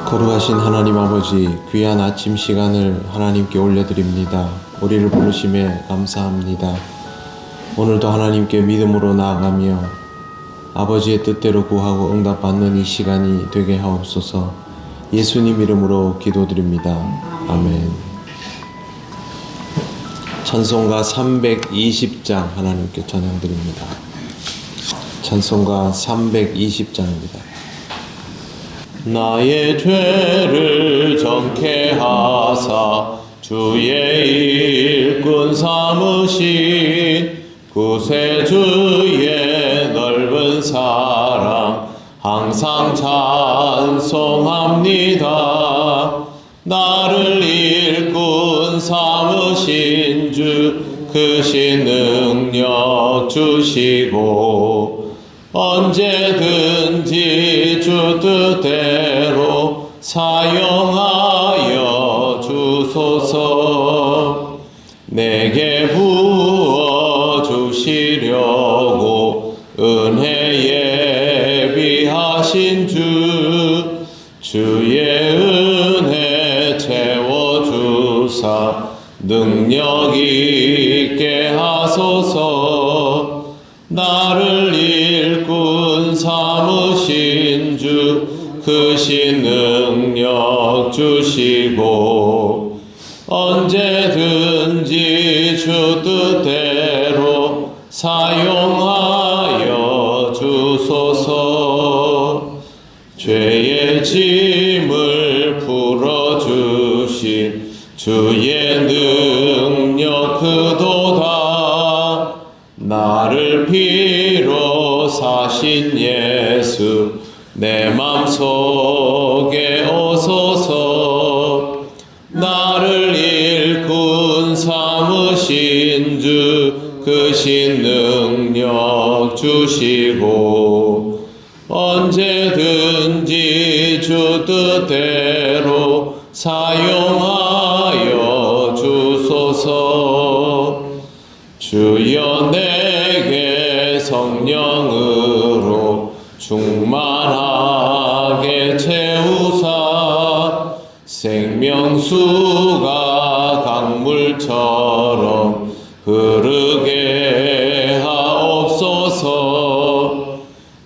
거룩하신 하나님 아버지, 귀한 아침 시간을 하나님께 올려드립니다. 우리를 부르심에 감사합니다. 오늘도 하나님께 믿음으로 나아가며 아버지의 뜻대로 구하고 응답받는 이 시간이 되게 하옵소서. 예수님 이름으로 기도드립니다. 아멘. 찬송가 320장 하나님께 찬양드립니다. 찬송가 320장입니다. 나의 죄를 정케 하사 주의 일꾼 삼으신 구세주의 넓은 사랑 항상 찬송합니다. 나를 일꾼 삼으신 주 크신 능력 주시고 언제든지 주 뜻대로 사용하여 주소서. 내게 부어 주시려고 은혜 예비하신 주의 은혜 채워주사 능력 있게 하소서. 나를 일꾼 삼으신 주 크신 능력 주시고 언제든지 주 뜻대로 사용하여 주소서. 죄의 짐을 풀어주신 주의 능력 크도다. 나를 피로 사신 예수 내 맘속에 오소서. 나를 일꾼 삼으신 주 크신 능력 주시고 언제든지 주 뜻대로 사용하여 주소서. 주여 내게 성령으로 충만하게 채우사 생명수가 강물처럼 흐르게 하옵소서.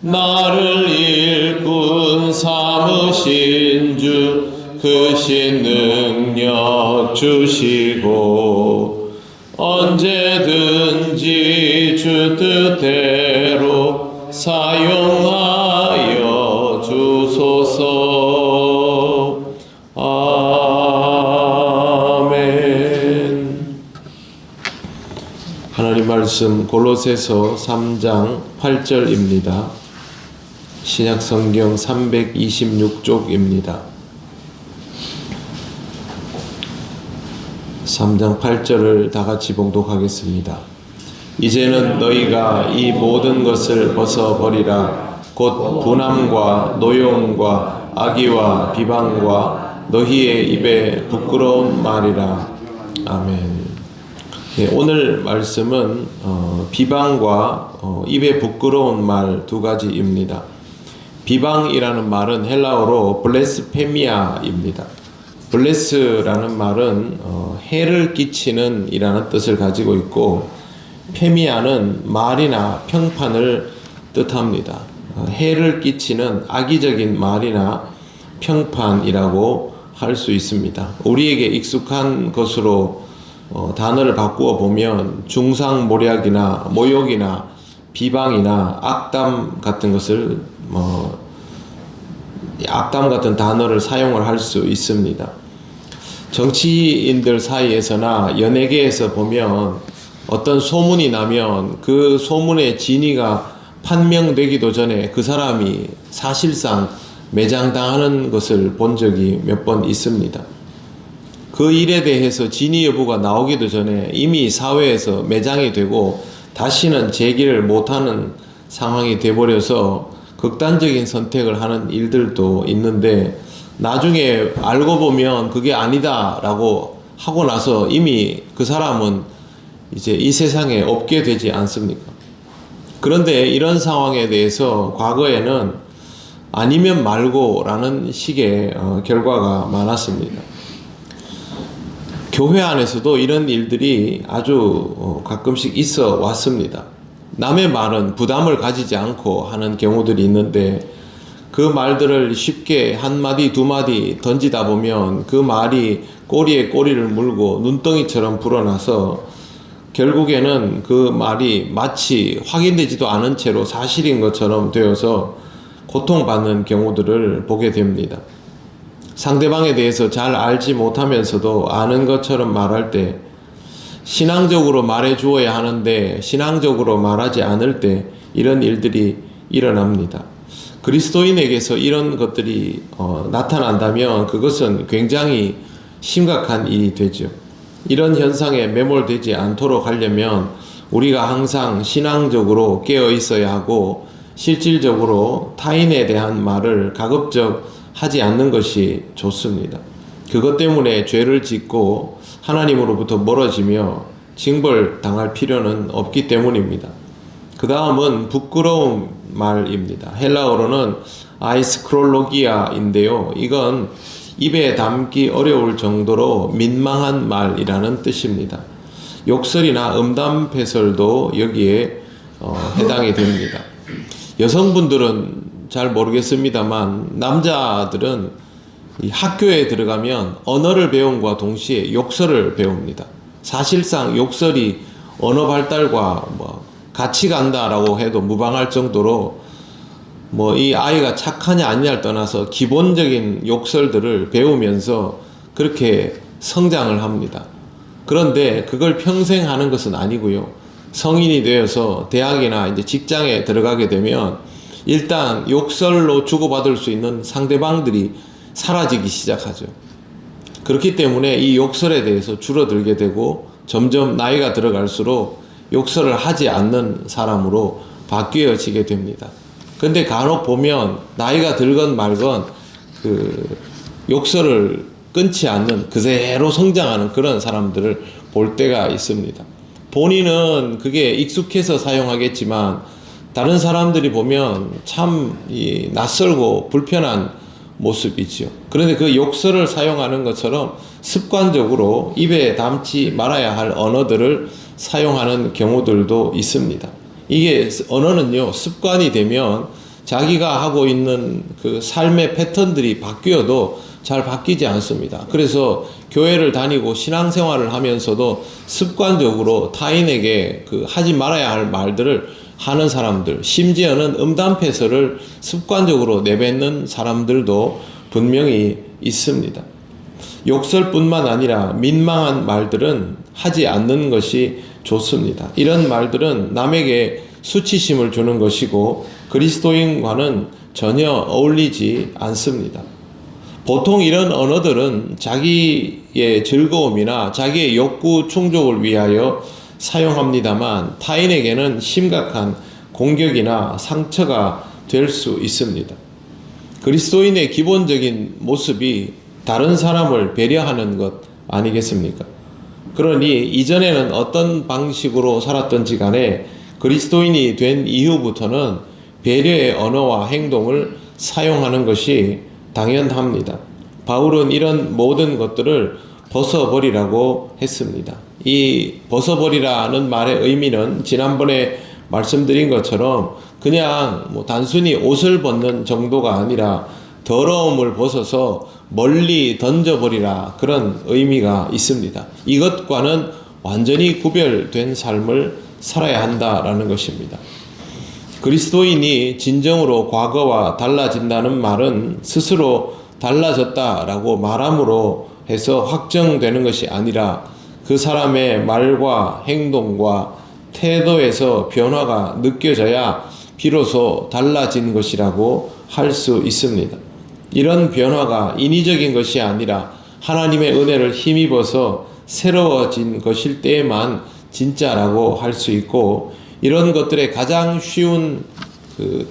나를 일꾼 삼으신 주 크신 능력 주시고 언제든지 주 뜻대로 사용하여 주소서. 아멘. 하나님 말씀 골로새서 3장 8절입니다. 신약성경 326쪽입니다. 3장 8절을 다 같이 봉독하겠습니다. 이제는 너희가 이 모든 것을 벗어버리라. 곧 분함과 노여움과 악의와 비방과 너희의 입에 부끄러운 말이라. 아멘. 네, 오늘 말씀은 비방과 입에 부끄러운 말 두 가지입니다. 비방이라는 말은 헬라어로 블레스페미아입니다. 블레스라는 말은 해를 끼치는 이라는 뜻을 가지고 있고, 페미아는 말이나 평판을 뜻합니다. 해를 끼치는 악의적인 말이나 평판이라고 할 수 있습니다. 우리에게 익숙한 것으로 단어를 바꾸어 보면 중상모략이나 모욕이나 비방이나 악담 같은 것을 악담 같은 단어를 사용을 할 수 있습니다. 정치인들 사이에서나 연예계에서 보면 어떤 소문이 나면 그 소문의 진위가 판명되기도 전에 그 사람이 사실상 매장당하는 것을 본 적이 몇 번 있습니다. 그 일에 대해서 진위 여부가 나오기도 전에 이미 사회에서 매장이 되고 다시는 제기를 못하는 상황이 돼버려서 극단적인 선택을 하는 일들도 있는데, 나중에 알고 보면 그게 아니다 라고 하고 나서 이미 그 사람은 이제 이 세상에 없게 되지 않습니까? 그런데 이런 상황에 대해서 과거에는 아니면 말고라는 식의 결과가 많았습니다. 교회 안에서도 이런 일들이 아주 가끔씩 있어 왔습니다. 남의 말은 부담을 가지지 않고 하는 경우들이 있는데 그 말들을 쉽게 한마디 두마디 던지다 보면 그 말이 꼬리에 꼬리를 물고 눈덩이처럼 불어나서 결국에는 그 말이 마치 확인되지도 않은 채로 사실인 것처럼 되어서 고통받는 경우들을 보게 됩니다. 상대방에 대해서 잘 알지 못하면서도 아는 것처럼 말할 때, 신앙적으로 말해 주어야 하는데 신앙적으로 말하지 않을 때 이런 일들이 일어납니다. 그리스도인에게서 이런 것들이 나타난다면 그것은 굉장히 심각한 일이 되죠. 이런 현상에 매몰되지 않도록 하려면 우리가 항상 신앙적으로 깨어 있어야 하고 실질적으로 타인에 대한 말을 가급적 하지 않는 것이 좋습니다. 그것 때문에 죄를 짓고 하나님으로부터 멀어지며 징벌 당할 필요는 없기 때문입니다. 그 다음은 부끄러운 말입니다. 헬라어로는 아이스크롤로기아인데요. 이건 입에 담기 어려울 정도로 민망한 말이라는 뜻입니다. 욕설이나 음담패설도 여기에 해당이 됩니다. 여성분들은 잘 모르겠습니다만 남자들은 이 학교에 들어가면 언어를 배움과 동시에 욕설을 배웁니다. 사실상 욕설이 언어 발달과 같이 간다라고 해도 무방할 정도로 이 아이가 착하냐 아니냐를 떠나서 기본적인 욕설들을 배우면서 그렇게 성장을 합니다. 그런데 그걸 평생 하는 것은 아니고요. 성인이 되어서 대학이나 이제 직장에 들어가게 되면 일단 욕설로 주고받을 수 있는 상대방들이 사라지기 시작하죠. 그렇기 때문에 이 욕설에 대해서 줄어들게 되고 점점 나이가 들어갈수록 욕설을 하지 않는 사람으로 바뀌어지게 됩니다. 근데 간혹 보면 나이가 들건 말건 그 욕설을 끊지 않는 그대로 성장하는 그런 사람들을 볼 때가 있습니다. 본인은 그게 익숙해서 사용하겠지만 다른 사람들이 보면 참 낯설고 불편한 모습이죠. 그런데 그 욕설을 사용하는 것처럼 습관적으로 입에 담지 말아야 할 언어들을 사용하는 경우들도 있습니다. 이게 언어는요, 습관이 되면 자기가 하고 있는 그 삶의 패턴들이 바뀌어도 잘 바뀌지 않습니다. 그래서 교회를 다니고 신앙생활을 하면서도 습관적으로 타인에게 그 하지 말아야 할 말들을 하는 사람들, 심지어는 음담패설을 습관적으로 내뱉는 사람들도 분명히 있습니다. 욕설뿐만 아니라 민망한 말들은 하지 않는 것이 좋습니다. 이런 말들은 남에게 수치심을 주는 것이고 그리스도인과는 전혀 어울리지 않습니다. 보통 이런 언어들은 자기의 즐거움이나 자기의 욕구 충족을 위하여 사용합니다만 타인에게는 심각한 공격이나 상처가 될 수 있습니다. 그리스도인의 기본적인 모습이 다른 사람을 배려하는 것 아니겠습니까? 그러니 이전에는 어떤 방식으로 살았던지 간에 그리스도인이 된 이후부터는 배려의 언어와 행동을 사용하는 것이 당연합니다. 바울은 이런 모든 것들을 벗어버리라고 했습니다. 이 벗어버리라는 말의 의미는 지난번에 말씀드린 것처럼 그냥 단순히 옷을 벗는 정도가 아니라 더러움을 벗어서 멀리 던져버리라, 그런 의미가 있습니다. 이것과는 완전히 구별된 삶을 살아야 한다라는 것입니다. 그리스도인이 진정으로 과거와 달라진다는 말은 스스로 달라졌다라고 말함으로 해서 확정되는 것이 아니라 그 사람의 말과 행동과 태도에서 변화가 느껴져야 비로소 달라진 것이라고 할 수 있습니다. 이런 변화가 인위적인 것이 아니라 하나님의 은혜를 힘입어서 새로워진 것일 때에만 진짜라고 할 수 있고, 이런 것들의 가장 쉬운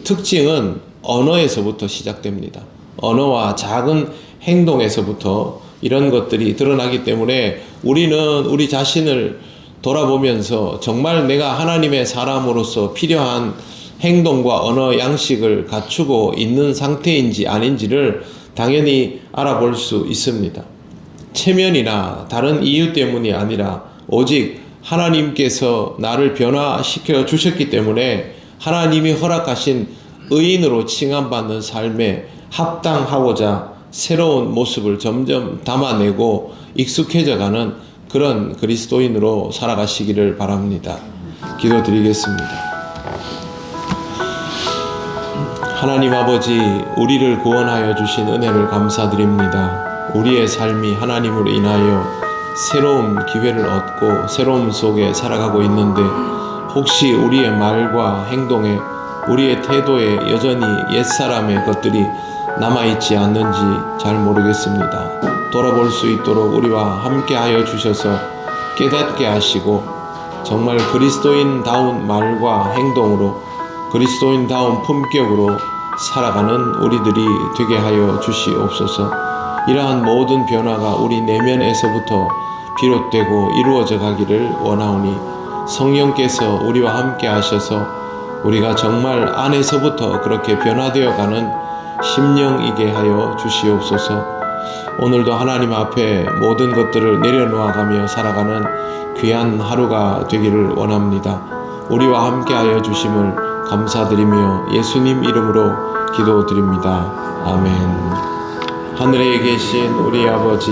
특징은 언어에서부터 시작됩니다. 언어와 작은 행동에서부터 이런 것들이 드러나기 때문에 우리는 우리 자신을 돌아보면서 정말 내가 하나님의 사람으로서 필요한 행동과 언어 양식을 갖추고 있는 상태인지 아닌지를 당연히 알아볼 수 있습니다. 체면이나 다른 이유 때문이 아니라 오직 하나님께서 나를 변화시켜 주셨기 때문에 하나님이 허락하신 의인으로 칭함받는 삶에 합당하고자 새로운 모습을 점점 담아내고 익숙해져가는 그런 그리스도인으로 살아가시기를 바랍니다. 기도드리겠습니다. 하나님 아버지, 우리를 구원하여 주신 은혜를 감사드립니다. 우리의 삶이 하나님으로 인하여 새로운 기회를 얻고 새로움 속에 살아가고 있는데 혹시 우리의 말과 행동에, 우리의 태도에 여전히 옛사람의 것들이 남아있지 않는지 잘 모르겠습니다. 돌아볼 수 있도록 우리와 함께하여 주셔서 깨닫게 하시고 정말 그리스도인다운 말과 행동으로 그리스도인다운 품격으로 살아가는 우리들이 되게 하여 주시옵소서. 이러한 모든 변화가 우리 내면에서부터 비롯되고 이루어져 가기를 원하오니 성령께서 우리와 함께 하셔서 우리가 정말 안에서부터 그렇게 변화되어 가는 심령이게 하여 주시옵소서. 오늘도 하나님 앞에 모든 것들을 내려놓아가며 살아가는 귀한 하루가 되기를 원합니다. 우리와 함께 하여 주심을 감사드리며 예수님 이름으로 기도드립니다. 아멘. 하늘에 계신 우리 아버지,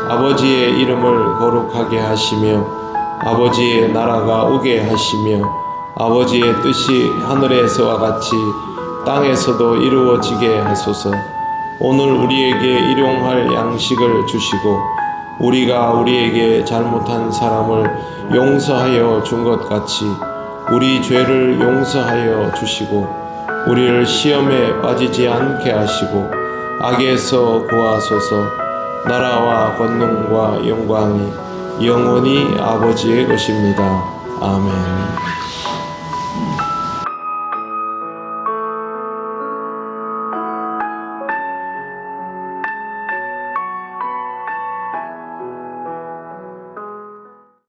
아버지의 이름을 거룩하게 하시며 아버지의 나라가 오게 하시며 아버지의 뜻이 하늘에서와 같이 땅에서도 이루어지게 하소서. 오늘 우리에게 일용할 양식을 주시고 우리가 우리에게 잘못한 사람을 용서하여 준 것 같이 우리 죄를 용서하여 주시고 우리를 시험에 빠지지 않게 하시고 악에서 구하소서. 나라와 권능과 영광이 영원히 아버지의 것입니다. 아멘.